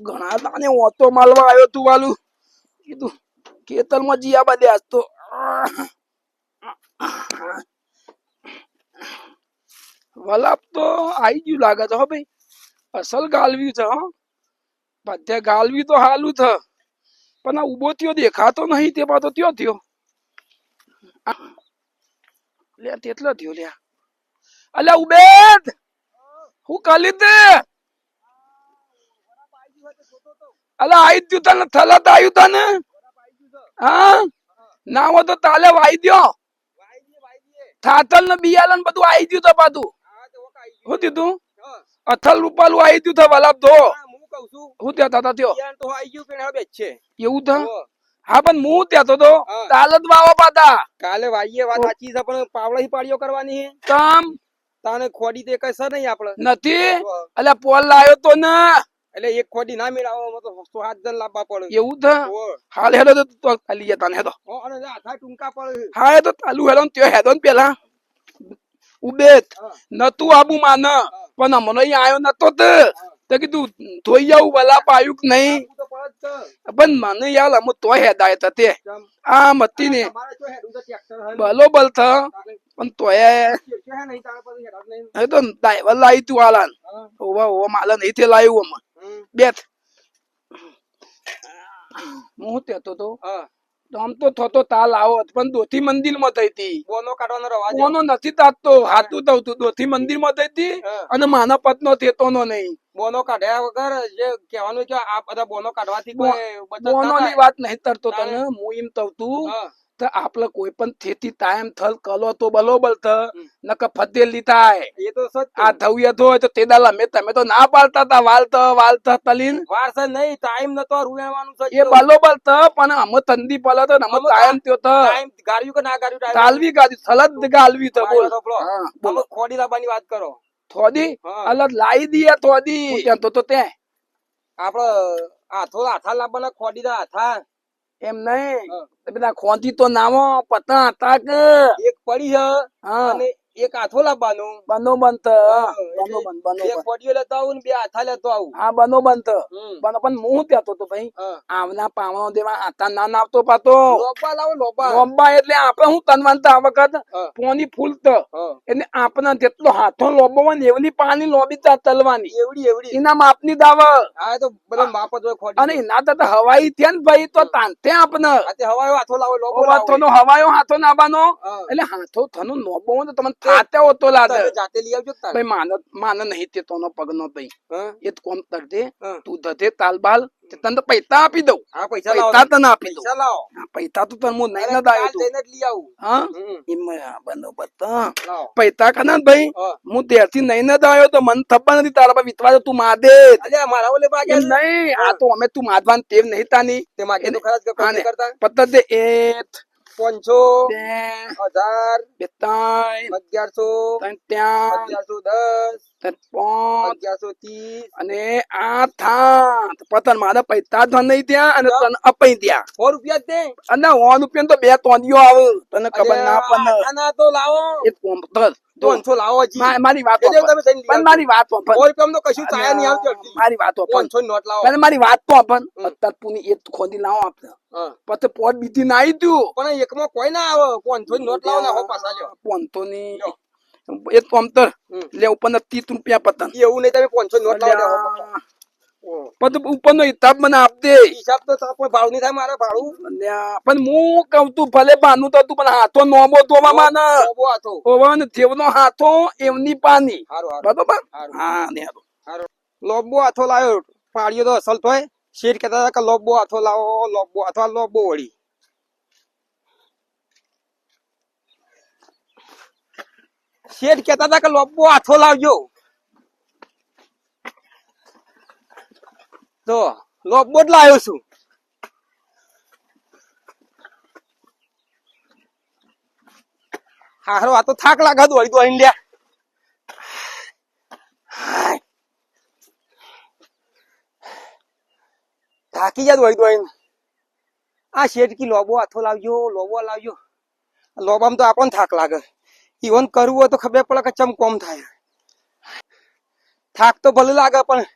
ઘણા દાને ઓતો માલવા આવ્યો તું વાલું કીધું ખેતરમાં જીયા બાદે આજ તો વલાપ તો આઈ ગયું લાગે છે હો ભાઈ અસલ ગાલવી છે હો બધે ગાલવી તો હાલું થ પણ આ ઉભો થયો દેખાતો નહીં તે પાછો ત્યો થયો લે તેટલો થયો લે અલ્યા ઉબેદ હું કાલી તે અલા આઈ ગયું તને થલત આવ્યું તને હા ના હો તો તાલે વાઈ દ્યો થાતલ ને બિયાલન બધું આઈ ગયું તો પાછું શું દીધું અથલ રૂપાલું આઈ ગયું તો વલાપ ધો હું ત્યાં થતા થયો એવું થ હા પણ હું ત્યાં તો તાલત વાવા પાતા કાલે વાઈએ વાત સાચી છે પણ પાવડા પાડીઓ કરવાની હે કામ તાને ખોડી તે કઈ સર નહીં આપડે નથી એટલે પોલ લાયો તો ને એટલે એક ખોડી ના મેળાવો તો 7 જણ લાવવા પડે એવું થ હાલ હેડો તો ખાલી જતા ને હેડો અને આખા ટૂંકા પડે હા એ તો ચાલુ હેડો ને ત્યો હેડો ને પેલા ઉબેત નતું આબુ માન પણ મને અહીંયા આવ્યો નતો તો કીધું ધોઈ જાઉં વલાપ આવ્યું કે નહીં પણ મને યાર અમુક તો હેદાય તે આ મતી ને બલો બલ થ પણ તોય એ તો ડ્રાઈવર લાવી તું આલાન ઓવા ઓવા માલા નહીં તે લાવ્યું બેઠ હું તેતો તો આમ તો થતો તાલ આવત પણ દોથી મંદિર માં થઈ હતી બોનો કાઢવાનો રવાજ બોનો નથી તાતતો હાથું થતું દોથી મંદિર માં થઈ હતી અને માના પતનો થેતો નો નહીં બોનો કાઢ્યા વગર જે કહેવાનું કે આ બધા બોનો કાઢવાથી બોનો ની વાત નહીં કરતો તને હું એમ કહું તું તો આપડે કોઈ પણ ખેતી ટાઈમ થલ કલો તો બલોબર થ નક ફતેલી થાય એ તો સત્ય આ થવિયા તો હોય તો તે દાલા મેં તમે તો ના પાડતા હતા વાલતા તલીન વારસે નહીં ટાઈમ નતો રૂવાનું છે એ બલોબર થ પણ અમે તંદી પલા તો અમે ટાઈમ ત્યો થ ટાઈમ ગાર્યું કે ના ગાર્યું ગાલવી ગાદી સલદ ગાલવી થ બોલ બોલો ખોડી લાવવાની વાત કરો થોડી અલગ લાવી દીએ થોડી ત્યાં તો ત્યાં આપડે હાથો હાથા લાવવાના ખોડી ના હાથા એમ નહીં બધા ખોંધી તો નામો પતા હતા કે એક પડી છે અને એક હાથો લાવવાનું બનો બંધ બે ખોડીઓ લેતો આવું ને બે હાથા લેતો આવું હા બનો બંધ બનો પણ હું ત્યાં તો ભાઈ આવના પાવણો દેવા હાથા ના નાવતો પાતો લોબા લાવો લોબા એટલે આપણે હું તનવાનતા આ વખત પોની ફૂલ એટલે આપણે જેટલો હાથો લોબો હોય ને એવની પાણી લોબી તલવાની એવડી એના માપની દાવ હા તો બધા માપ જ હોય ખોડી અને એના તો હવાઈ થયા ને ભાઈ તો તાંતે આપણે હવાયો હાથો લાવો લોબો હાથો નો હવાયો હાથો નાવાનો એટલે હાથો થનો લોબો હોય તો તમને થાતે હોતો લાગે જાતે લઈ આવજો ભાઈ માન નહીં તે તોનો પગનો ભાઈ એ કોમ કર દે તું ધધે તાલબાલ તને તો પૈસા આપી દઉં હા પૈસા તને આપી દઉં પૈસા લાવો પૈસા તો તને હું નહીં દાયો તું જઈને જ લઈ આવું હા એમ બરોબર પૈસા કના ભાઈ હું ત્યારથી નહીં દાયો તો મને ખબર નથી તારા પર વિશ્વાસ તું માદે અલ્યા મારા ઓલે બાગે નહીં આ તો અમે તું માદવાન તેવ નહીં તાની તે માગે તો ખરા જ કરતા પત્તર દે 500 1000 1100 1110 અને આ થા પતન મારા પૈસા જ નહીં ત્યાં અને તને અપાઈ ત્યાં 100 રૂપિયા દે અને 100 રૂપિયા તો બે તોંદીઓ આવે તને ખબર ના પણ આના તો લાવો એ કોમ્પ્યુટર 500 લાવો જી મારી વાત પણ મારી વાત પણ 100 રૂપિયા તો કશું ચાયા નહીં આવતી મારી વાત પણ 500 નોટ લાવો પણ મારી વાત તો પણ અત્યાર પુની એક ખોદી લાવો આપણે પછી પોટ બીજી ના આવી તું પણ એકમાં કોઈ ના આવે 500 નોટ લાવો ને હો પાછા લ્યો 500 ની એક કોમ્પ્યુટર લે ઉપર 30 રૂપિયા પતન એવું નહીં તમે 500 નોટ લાવો પછી ઉપર નો હિસાબ મને આપ દે હિસાબ તો કોઈ ભાવ નહીં થાય મારે ભાડું પણ હું કઉ તું ભલે બાનું તો તું પણ હાથો નોમો ધોવા માને ઓવન જેવનો હાથો એમની પાની બરોબર હા ને લોબો હાથો લાવ્યો પાડ્યો તો અસલ થોય શેઠ કહેતા હતા કે લોબો હાથો લાવો લોબો અથવા લોબો વળી શેઠ કહેતા હતા કે લોબો હાથો લાવજો તો લોબો જ લાવ્યો છું હારો આ તો થાક લાગે દોડી દોડી લ્યા થાકી જાય દોડી દોડી આ શેઠ કી લોબો હાથો લાવજો લોબામાં તો આપણને થાક લાગે ઈવન કરવું હોય તો ખબર પડે કે ચમ કોમ થાય થાક તો ભલે લાગે પણ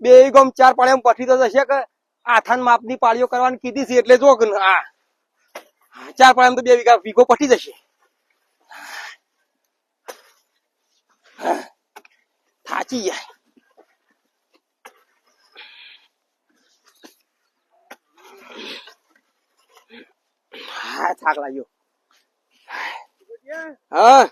બે ગમ 4 પાળિયામાં પઠી તો જશે કે આથાન માપની પાળીઓ કરવાની કીધી છે એટલે જો કે આ 4 પાળિયામાં તો 2 વીઘો પઠી જશે. થાચી જાય. હા થાક લાગ્યો. હા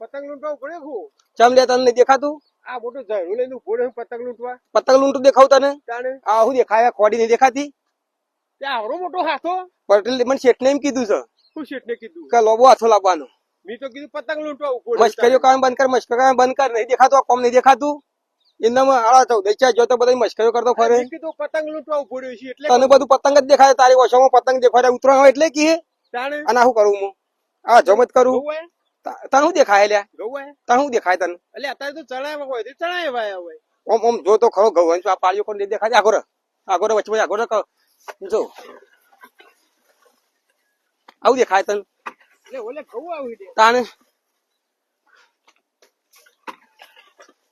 પતંગ લૂંટવા પડે હું ચમ લે તને દેખાતું આ મોટું ઝાડું લઈને ઉભો રહ્યો પતંગ લૂંટવા પતંગ લૂંટું દેખાવ તને તાણે આ શું દેખાય ખોડી નહીં દેખાતી ત્યાં આવડો મોટો હાથો પટેલ મને શેઠને એમ કીધું છે શું શેઠને કીધું કે લોબો હાથો લાવવાનો મેં તો કીધું પતંગ લૂંટવા ઉભો રહ્યો મશ્કરીઓ કામ બંધ કર મશ્કરીઓ કામ બંધ કર નહીં દેખાતું કોમ નહીં દેખાતું એનામાં આળા ચૌદ જો તો બધા મશ્કરીઓ કરતો ફરે મેં કીધું પતંગ લૂંટવા ઉભો રહ્યો છે એટલે તને બધું પતંગ જ દેખાય તારી ઓછામાં પતંગ દેખાય ઉતરણ હોય એટલે કી તાણે અને શું કરું હું આ જમત કરું ગૌવાય તને શું દેખાય લ્યા ગૌવાય તને શું દેખાય તને એટલે અત્યારે તો ચડાવ્યા હોય તો ચડાવ્યા હોય ઓમ ઓમ જો તો ખરો ગૌ આ પાળીઓ કોણ દેખાય આગોરે વચ્ચે આગોરે જો આવું દેખાય તને એટલે ઓલે ગૌ આવી દે તાને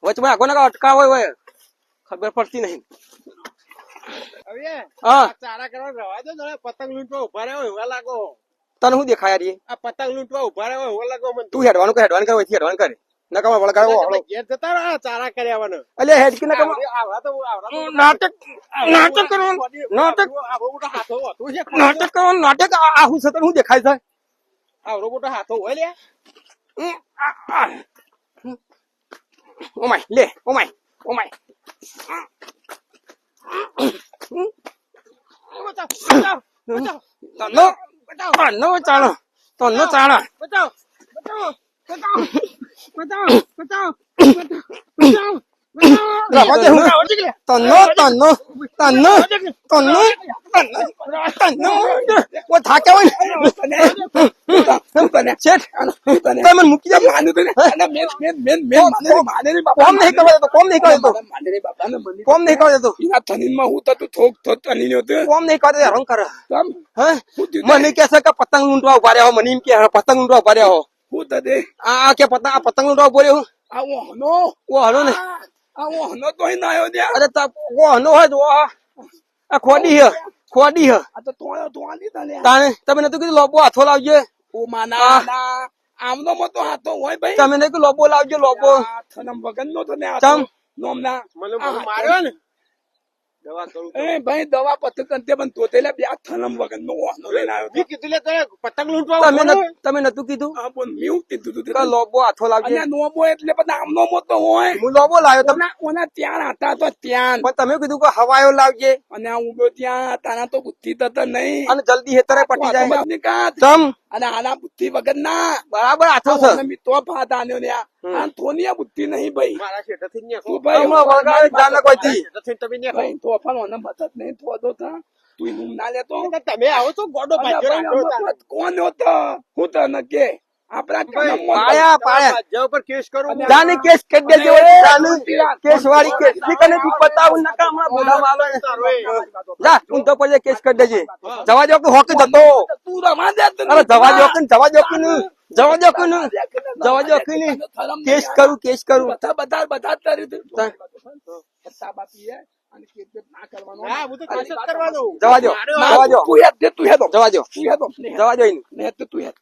વચમાં આગો ના અટકા હોય ખબર પડતી નહીં હવે હા આ ચારા કરવા રવા દો ને પતંગ લૂંટવા ઉભા રહ્યા હોય એવા લાગો તને શું દેખાય રે આ પતંગ લૂંટવા ઉભા રહ્યા હોય એવા લાગો મને તું હેડવાનું કરે હેડવાનું કરે નકામાં વળગાડો તમે ઘેર જતા રહો આ ચારા કર્યા વાને એટલે હેડકી નકામાં આવડા તો નાટક કરવાનું નાટક આવડો મોટો હાથો હતો છે નાટક કરવાનું નાટક આ હું છે તને શું દેખાય છે આવડો મોટો હાથો હોય લે ઓમાય લે ઓમાય બચાવ બચાવ બચાવ તનો ચાલો બચાવ બચાવ બચાવ બચાવ બચાવ બચાવ મૂકી દે કોમ નહીં કરે તો કોમ નહીં કરે હેરાન કરે મને કે છે કે પતંગ લૂંટવા ઉભા રહ્યા મને એમ કે પતંગ લૂંટવા ઉભા રહ્યા આ કે પતંગ લૂંટવા ઉભો રહ્યો હલો ને અરે હનો હોય આ ખોડી હે તાને તમે નતું કીધું લોબો હાથો લાવજે આમનો મતો હાથો હોય ભાઈ તમે નહીં કીધું લોબો લાવજો લોબો વગન નો તને ચમ નોમના મને માર્યો ને દવા કરું એ ભાઈ દવા પતંગ અંતે પણ તોતેલા બે થનમ વગન નો વાહનો લઈને આવ્યો મેં કીધું લે તને પતંગ લૂંટવા તમે નતું કીધું હા પણ મેં કીધું તું કે લોબો હાથો લાવજે અને નોમો એટલે પણ આમનો મોતો હોય હું લોબો લાવ્યો તમે ઓના ત્યાં હતા તો ત્યાં પણ તમે કીધું કે હવાયો લાવજે અને આ ઉભો ત્યાં તાના તો બુદ્ધિ તત નહીં અને જલ્દી હેતરે પટી જાય કાં ચમ અને આના બુદ્ધિ વગર ના બરાબર હાથો છે તો ફાત આન્યો ને આ થોની બુદ્ધિ નહીં ભાઈ મારા શેઠથી ને તું ભાઈ હમણાં વળગાડે જાને કોઈથી શેઠથી તમે ને ભાઈ તો અફાન મને મદદ નહીં થોડો થા તું નું ના લેતો તમે આવો તો ગોડો ભાગ્યો કોણ હતો હું તને કે આપડા પાયા ઉપર કેસ કરું જાને કેસ કરી દેજો જાને કેસ વાળી કેસ કને તું બતાવું નકા હમણાં બોલા માલો જા તું તો પછી કેસ કરી દેજે જવા દો કે હોક જતો તું રમા દે અરે જવા દો કે કેસ કરું બધા બાપી અને કેસ ના કરવાનો હા હું તો કેસ જ કરવાનો જવા દો તું હેતો ને તું હેત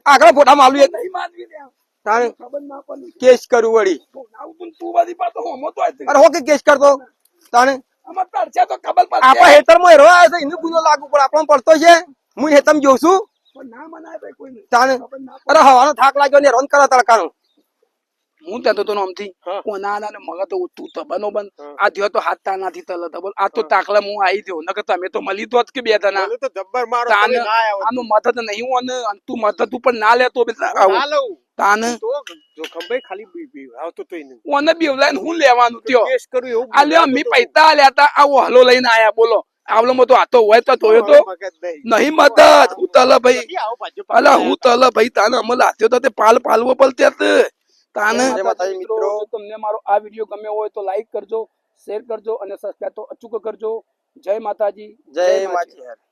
આગળ ફોટા માલું નહીં માનવી દે તારે ખબર ના પડે કેસ કરું વળી તું બધી પાતો હોમો તો અરે હોકે કેસ કરતો તાણે આમાં તરછે તો ખબર પડે આપણા હેતરમાં હેરો આવે છે એનો ગુનો લાગુ પડે આપણને પડતો છે હું હેતમ જોઉં છું પણ ના મનાય ભાઈ કોઈ તાણે અરે હવાનો થાક લાગ્યો ને રોન કરો તડકાનો હું ત્યાં તો નોમથી કોના મગર તો તું તો બનો બન આ થયો તો હાથ તાનાથી તલ બોલ આ તો તાકલા હું આવી ગયો નકર તમે તો મળી તો જ કે બે જણા તો જબ્બર મારો તાને તમે ના આવો આનો મદદ નહીં ઓને તું મદદ ઉપર ના લેતો ના લઉં તાને તો જોખમ ભાઈ ખાલી આવતો તોય નહીં ઓને બેવલાઈને હું લેવાનું ત્યો કેસ કરું એવું આ લ્યો મી પૈસા લેતા આવો હલો લઈને આયા બોલો આવલો તો આતો હોય તો તોયો તો નહીં મદદ હું તલ ભાઈ અલા હું તલ ભાઈ તાને અમલ આત્યો તો તે પાલવો પડતે તાને મિત્રો તમને મારો આ વિડીયો ગમ્યો હોય તો લાઈક કરજો શેર કરજો અને સબસ્ક્રાઇબ તો અચૂક કરજો જય માતાજી જય માતાજી.